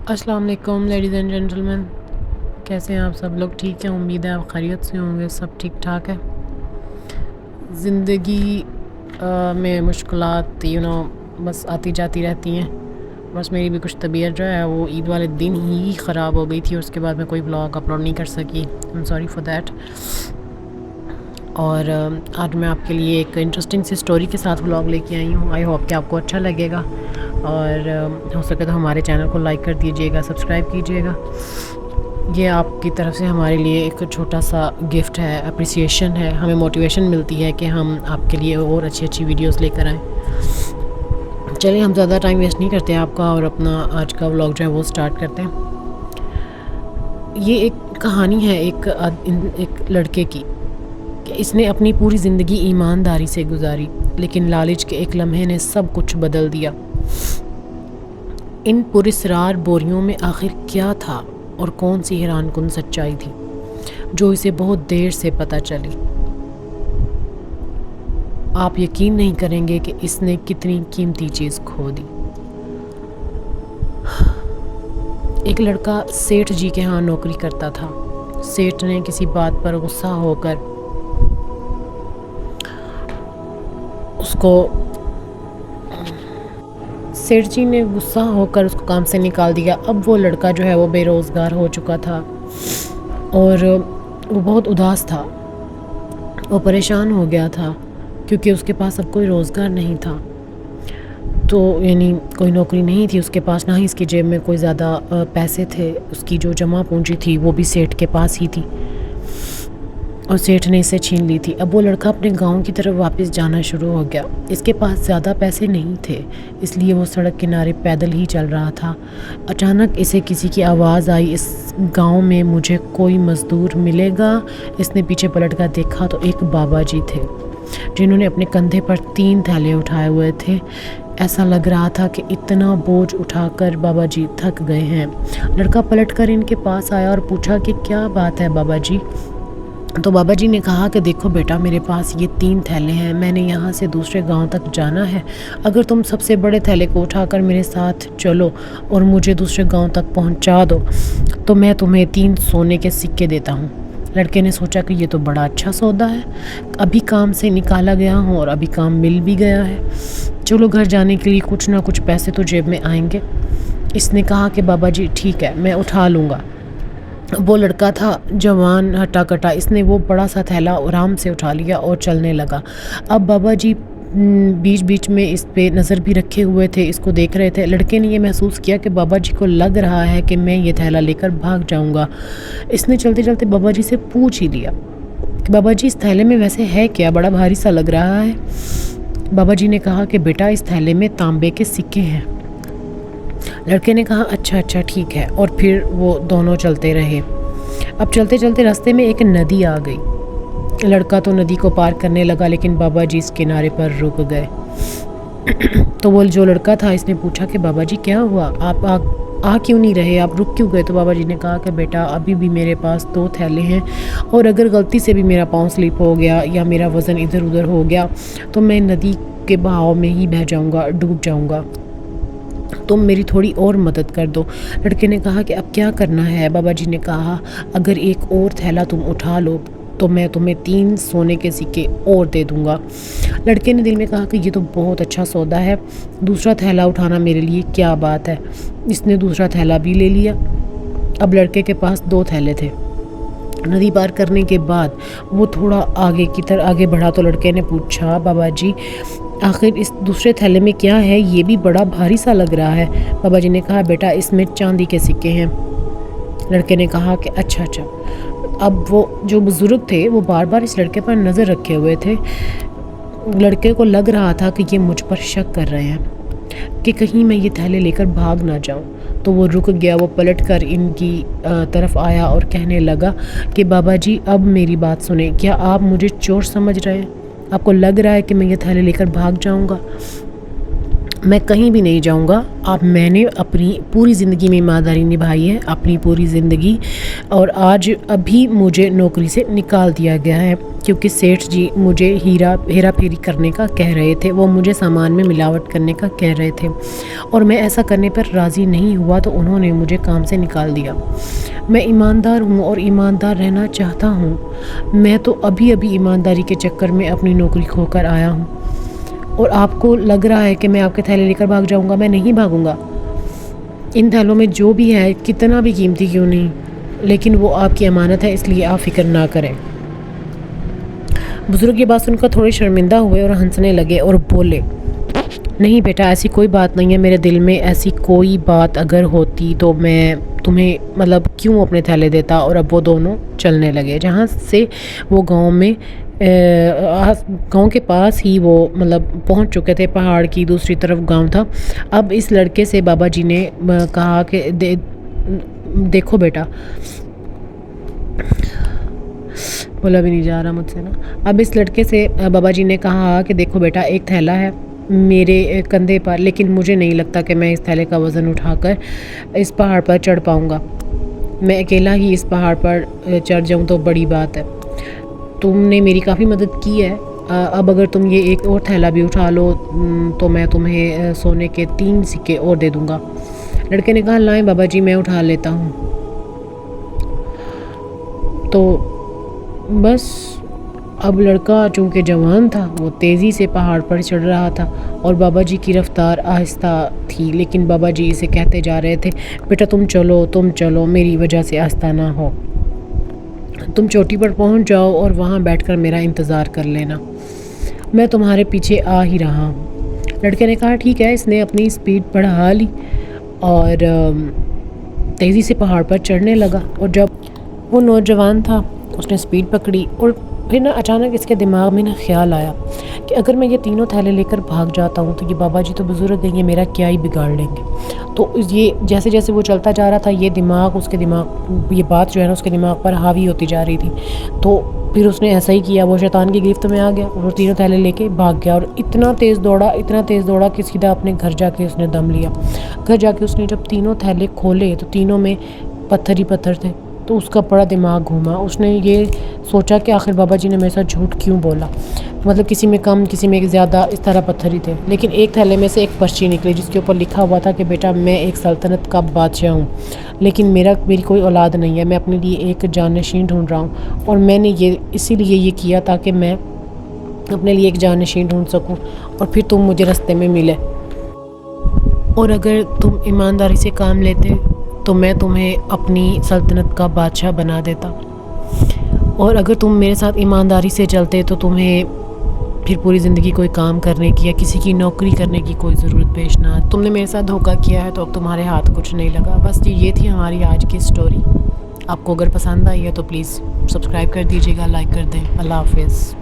अस्सलाम वालेकुम ladies and gentleman, कैसे हैं आप सब लोग? ठीक हैं, उम्मीद है आप खैरियत से होंगे, सब ठीक ठाक है। ज़िंदगी में मुश्किलात बस आती जाती रहती हैं। बस मेरी भी कुछ तबीयत जो है वो ईद वाले दिन ही ख़राब हो गई थी, उसके बाद मैं कोई ब्लॉग अपलोड नहीं कर सकी। I am sorry for that. और आज मैं आपके लिए एक इंटरेस्टिंग सी स्टोरी के साथ व्लॉग लेके आई हूँ। आई होप कि आपको अच्छा लगेगा, और हो सके तो हमारे चैनल को लाइक कर दीजिएगा, सब्सक्राइब कीजिएगा। ये आपकी तरफ से हमारे लिए एक छोटा सा गिफ्ट है, अप्रिसिएशन है, हमें मोटिवेशन मिलती है कि हम आपके लिए और अच्छी अच्छी वीडियोस लेकर आएँ। चलिए हम ज़्यादा टाइम वेस्ट नहीं करते हैं आपका, और अपना आज का व्लॉग जो है वो स्टार्ट करते हैं। ये एक कहानी है एक लड़के की कि इसने अपनी पूरी ज़िंदगी ईमानदारी से गुजारी, लेकिन लालच के एक लम्हे ने सब कुछ बदल दिया। इन पुरस्रार बोरियों में आखिर क्या था, और कौन सी हैरानकुन सच्चाई थी जो इसे बहुत देर से पता चली। आप यकीन नहीं करेंगे कि इसने कितनी कीमती चीज़ खो दी। एक लड़का सेठ जी के यहाँ नौकरी करता था। सेठ ने किसी बात पर गुस्सा होकर उसको काम से निकाल दिया। अब वो लड़का जो है वो बेरोज़गार हो चुका था, और वो बहुत उदास था, वो परेशान हो गया था, क्योंकि उसके पास अब कोई रोज़गार नहीं था। तो यानी कोई नौकरी नहीं थी उसके पास, ना ही इसकी जेब में कोई ज़्यादा पैसे थे। उसकी जो जमा पूंजी थी वो भी सेठ के पास ही थी, और सेठ ने इसे छीन ली थी। अब वो लड़का अपने गांव की तरफ वापस जाना शुरू हो गया। इसके पास ज़्यादा पैसे नहीं थे, इसलिए वो सड़क किनारे पैदल ही चल रहा था। अचानक इसे किसी की आवाज़ आई, इस गांव में मुझे कोई मज़दूर मिलेगा? इसने पीछे पलट कर देखा तो एक बाबा जी थे, जिन्होंने अपने कंधे पर 3 थैले उठाए हुए थे। ऐसा लग रहा था कि इतना बोझ उठाकर बाबा जी थक गए हैं। लड़का पलटकर इनके पास आया और पूछा कि क्या बात है बाबा जी। तो बाबा जी ने कहा कि देखो बेटा, मेरे पास ये 3 थैले हैं, मैंने यहाँ से दूसरे गांव तक जाना है। अगर तुम सबसे बड़े थैले को उठाकर मेरे साथ चलो और मुझे दूसरे गांव तक पहुँचा दो, तो मैं तुम्हें 3 सोने के सिक्के देता हूँ। लड़के ने सोचा कि ये तो बड़ा अच्छा सौदा है, अभी काम से निकाला गया हूँ और अभी काम मिल भी गया है। चलो घर जाने के लिए कुछ ना कुछ पैसे तो जेब में आएंगे। इसने कहा कि बाबा जी ठीक है, मैं उठा लूँगा। वो लड़का था जवान हट्टा कट्टा, इसने वो बड़ा सा थैला आराम से उठा लिया और चलने लगा। अब बाबा जी बीच बीच में इस पे नज़र भी रखे हुए थे, इसको देख रहे थे। लड़के ने ये महसूस किया कि बाबा जी को लग रहा है कि मैं ये थैला लेकर भाग जाऊंगा। इसने चलते चलते बाबा जी से पूछ ही लिया कि बाबा जी इस थैले में वैसे है क्या, बड़ा भारी सा लग रहा है। बाबा जी ने कहा कि बेटा इस थैले में तांबे के सिक्के हैं। लड़के ने कहा अच्छा अच्छा ठीक है, और फिर वो दोनों चलते रहे। अब चलते चलते रास्ते में एक नदी आ गई। लड़का तो नदी को पार करने लगा, लेकिन बाबा जी इस किनारे पर रुक गए। तो वो जो लड़का था इसने पूछा कि बाबा जी क्या हुआ, आप आ क्यों नहीं रहे, आप रुक क्यों गए? तो बाबा जी ने कहा कि बेटा अभी भी मेरे पास 2 थैले हैं, और अगर गलती से भी मेरा पाँव स्लिप हो गया या मेरा वज़न इधर उधर हो गया तो मैं नदी के बहाव में ही बह जाऊंगा, डूब जाऊंगा। तुम मेरी थोड़ी और मदद कर दो। लड़के ने कहा कि अब क्या करना है? बाबा जी ने कहा अगर एक और थैला तुम उठा लो तो मैं तुम्हें 3 सोने के सिक्के और दे दूंगा। लड़के ने दिल में कहा कि ये तो बहुत अच्छा सौदा है, दूसरा थैला उठाना मेरे लिए क्या बात है। इसने दूसरा थैला भी ले लिया। अब लड़के के पास 2 थैले थे। नदी पार करने के बाद वो थोड़ा आगे बढ़ा तो लड़के ने पूछा बाबा जी आखिर इस दूसरे थैले में क्या है, ये भी बड़ा भारी सा लग रहा है। बाबा जी ने कहा बेटा इसमें चांदी के सिक्के हैं। लड़के ने कहा कि अच्छा। अब वो जो बुज़ुर्ग थे वो बार बार इस लड़के पर नज़र रखे हुए थे। लड़के को लग रहा था कि ये मुझ पर शक कर रहे हैं कि कहीं मैं ये थैले लेकर भाग ना जाऊं। तो वो रुक गया, वो पलटकर इनकी तरफ आया और कहने लगा कि बाबा जी अब मेरी बात सुने, क्या आप मुझे चोर समझ रहे हैं? आपको लग रहा है कि मैं ये थैले लेकर भाग जाऊंगा? میں کہیں بھی نہیں جاؤں گا. اب میں نے اپنی پوری زندگی میں ایمانداری نبھائی ہے، اپنی پوری زندگی، اور آج ابھی مجھے نوکری سے نکال دیا گیا ہے کیونکہ سیٹھ جی مجھے ہیرا پھیری کرنے کا کہہ رہے تھے. وہ مجھے سامان میں ملاوٹ کرنے کا کہہ رہے تھے اور میں ایسا کرنے پر راضی نہیں ہوا تو انہوں نے مجھے کام سے نکال دیا. میں ایماندار ہوں اور ایماندار رہنا چاہتا ہوں. میں تو ابھی ایمانداری کے چکر میں اپنی نوکری کھو کر آیا ہوں، اور آپ کو لگ رہا ہے کہ میں آپ کے تھیلے لے کر بھاگ جاؤں گا. میں نہیں بھاگوں گا. ان تھیلوں میں جو بھی ہے کتنا بھی قیمتی کیوں نہیں، لیکن وہ آپ کی امانت ہے، اس لیے آپ فکر نہ کریں. بزرگ یہ بات سن کر تھوڑے شرمندہ ہوئے اور ہنسنے لگے اور بولے، نہیں بیٹا، ایسی کوئی بات نہیں ہے. میرے دل میں ایسی کوئی بات اگر ہوتی تو میں تمہیں کیوں اپنے تھیلے دیتا. اور اب وہ دونوں چلنے لگے. جہاں سے وہ گاؤں کے پاس ہی وہ پہنچ چکے تھے. پہاڑ کی دوسری طرف گاؤں تھا. اب اس لڑکے سے بابا جی نے کہا کہ دیکھو بیٹا، بولا بھی نہیں جا رہا مجھ سے نا. اب اس لڑکے سے بابا جی نے کہا کہ دیکھو بیٹا، ایک تھیلا ہے میرے کندھے پر، لیکن مجھے نہیں لگتا کہ میں اس تھیلے کا وزن اٹھا کر اس پہاڑ پر چڑھ پاؤں گا. میں اکیلا ہی اس پہاڑ پر چڑھ جاؤں تو بڑی بات ہے. تم نے میری کافی مدد کی ہے. اب اگر تم یہ ایک اور تھیلا بھی اٹھا لو تو میں تمہیں سونے کے 3 سکے اور دے دوں گا. لڑکے نے کہا، لائیں بابا جی، میں اٹھا لیتا ہوں. تو بس اب لڑکا چونکہ جوان تھا، وہ تیزی سے پہاڑ پر چڑھ رہا تھا اور بابا جی کی رفتار آہستہ تھی. لیکن بابا جی اسے کہتے جا رہے تھے، بیٹا تم چلو، میری وجہ سے آہستہ نہ ہو. تم چوٹی پر پہنچ جاؤ اور وہاں بیٹھ کر میرا انتظار کر لینا، میں تمہارے پیچھے آ ہی رہا ہوں. لڑکے نے کہا، ٹھیک ہے. اس نے اپنی سپیڈ بڑھا لی اور تیزی سے پہاڑ پر چڑھنے لگا. اور جب وہ نوجوان تھا اس نے سپیڈ پکڑی اور پھر اچانک اس کے دماغ میں خیال آیا کہ اگر میں یہ تینوں تھیلے لے کر بھاگ جاتا ہوں تو یہ بابا جی تو بزرگ ہیں، یہ میرا کیا ہی بگاڑ لیں گے. تو یہ جیسے جیسے وہ چلتا جا رہا تھا یہ بات جو ہے نا اس کے دماغ پر حاوی ہوتی جا رہی تھی. تو پھر اس نے ایسا ہی کیا، وہ شیطان کی گرفت میں آ گیا اور وہ تینوں تھیلے لے کے بھاگ گیا. اور اتنا تیز دوڑا کہ سیدھا اپنے گھر جا کے اس نے دم لیا. گھر جا کے اس نے جب تینوں تھیلے کھولے تو تینوں میں پتھر ہی پتھر تھے. تو اس کا بڑا دماغ گھوما. اس نے یہ سوچا کہ آخر بابا جی نے میرے ساتھ جھوٹ کیوں بولا، کسی میں کم کسی میں زیادہ، اس طرح پتھر ہی تھے. لیکن ایک تھیلے میں سے ایک پرچی نکلی جس کے اوپر لکھا ہوا تھا کہ بیٹا میں ایک سلطنت کا بادشاہ ہوں، لیکن میری کوئی اولاد نہیں ہے. میں اپنے لیے ایک جانشین ڈھونڈ رہا ہوں اور میں نے اسی لیے یہ کیا تاکہ میں اپنے لیے ایک جانشین ڈھونڈ سکوں اور پھر تم مجھے رستے میں ملے. اور اگر تم ایمانداری سے کام لیتے تو میں تمہیں اپنی سلطنت کا بادشاہ بنا دیتا، اور اگر تم میرے ساتھ ایمانداری سے چلتے تو تمہیں پھر پوری زندگی کوئی کام کرنے کی یا کسی کی نوکری کرنے کی کوئی ضرورت پیش نہ. تم نے میرے ساتھ دھوکہ کیا ہے تو اب تمہارے ہاتھ کچھ نہیں لگا. بس یہ تھی ہماری آج کی سٹوری. آپ کو اگر پسند آئی ہے تو پلیز سبسکرائب کر دیجیے گا، لائک کر دیں. اللہ حافظ.